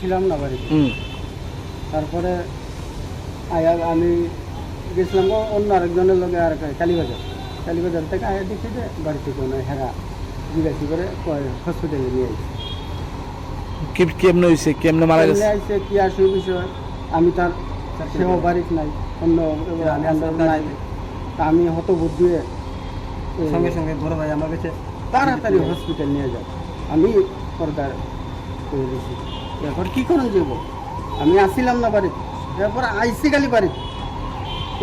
ছিলাম না বাড়িতে। তারপরে আমি গেছিলাম অন্য আরেকজনের লগে আর কালীবাজার থেকে আয়া দেখি যে বাড়িতে কোনো হেরা জিজ্ঞাসা করে হসপিটালে নিয়ে আসছে। কেমনে হয়েছে, কেমনে মারা গেছে? আসছে কি আর সেই বিষয় আমি তার সেও বাড়িতে নাই, অন্য নাই। তা আমি হতবুদ্ধ দিয়ে সঙ্গে সঙ্গে বড় ভাই আমার কাছে তাড়াতাড়ি হসপিটাল নিয়ে যাও, আমি সরকার করে দিয়েছি। এরপর কী করেন যাবো, আমি আসছিলাম না বাড়িতে, এরপর আইসি খালি বাড়িতে।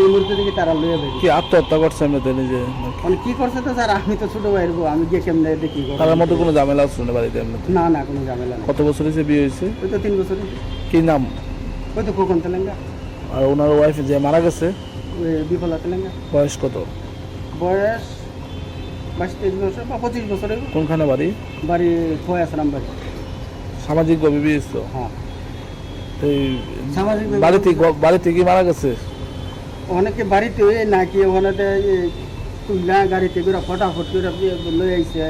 এই মুহূর্তে থেকে তারা লইয়া বেরি কি আত্মহত্যা করছে এমনিতে নিজে? মানে কী করছে তো স্যার, আমি তো ছোটো ভাইয়ের বউ, আমি গিয়ে কেমনে দেখি। তার মধ্যে কোনো ঝামেলা আছে না বাড়িতে এমনিতে? না না, কোনো ঝামেলা নেই। কত বছর হয়েছে বিয়ে হয়েছে? ওই তো 3 বছর। কি নাম? ওই তো খোকন তেলেঙ্গা। আর ওনার ওয়াইফ যে মারা গেছে ওই বিফলা তেলেঙ্গা। বয়স কত? বয়স 22-23 বছর বা 25 বছরের। কোনখানে বাড়ি? বাড়ি ফয়াসরাম বাড়ি। সামাজিকভাবে বিয়ে হয়েছে? হ্যাঁ, এই সামাজিক বাড়িতে কি মারা গেছে? অনেকে বাড়িতে নাকি ওখানে তুললা গাড়িতে করে ফটাফট করে লই আইসে।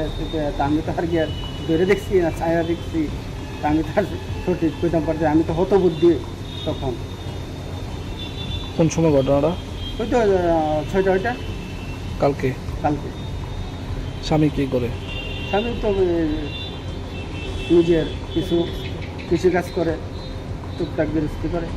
তা আমি তো আর গিয়ে ধরে দেখছি না, ছায়া দেখছি। তা আমি তার সঠিক কইতাম পারছি, আমি তো হতবুদ্ধি তখন। কোন সময় ঘটনাটা? ওই তো 6টা কালকে? কালকে। স্বামী কি করে? স্বামী তো নিজের কিছু কৃষিকাজ করে, টুকটাক গৃহস্থী করে।